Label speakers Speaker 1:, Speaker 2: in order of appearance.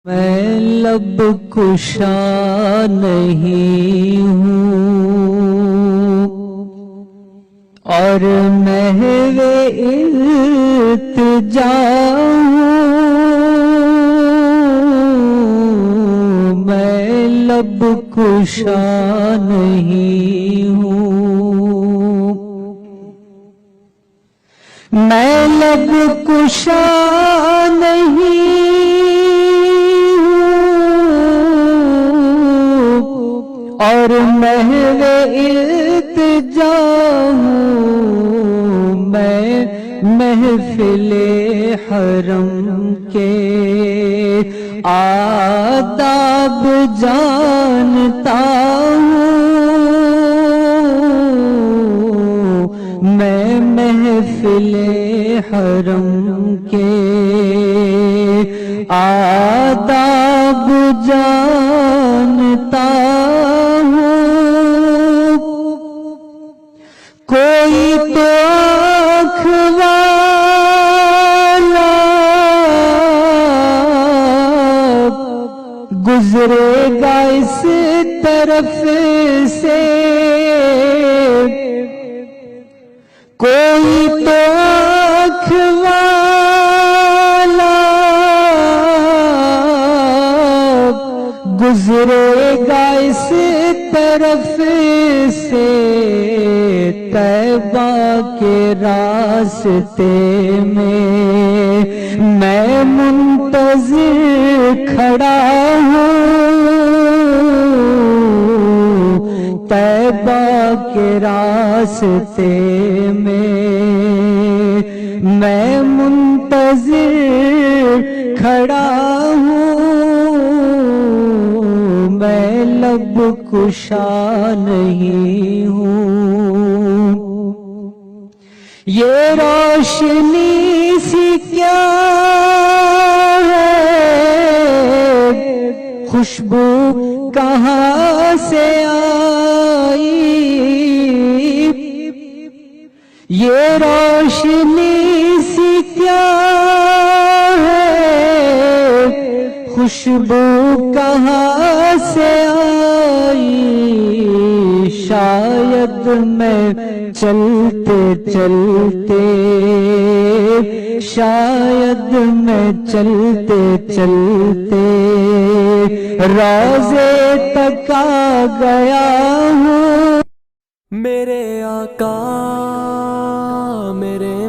Speaker 1: میں لب کشا نہیں ہوں اور محو التجا ہوں، میں لب کشا نہیں ہوں، میں لب کشا نہیں اور محو التجا ہوں، میں محفل حرم کے آداب جانتا ہوں، میں محفل حرم کے آداب جانتا کوئی تو آنکھ والا گزرے گا اس طرف سے، کوئی تو آنکھ والا گزرے گا اس طرف سے، طیبہ کے راستے میں منتظر کھڑا ہوں، طیبہ کے راستے میں منتظر کھڑا ہوں، میں لب کشا نہیں ہوں، یہ روشنی سی کیا ہے، خوشبو کہاں سے آئی، یہ روشنی سی کیا ہے، خوشبو کہاں سے آئی، شاید میں چلتے چلتے، شاید میں چلتے چلتے روضے تک آ گیا ہوں،
Speaker 2: میرے آقا میرے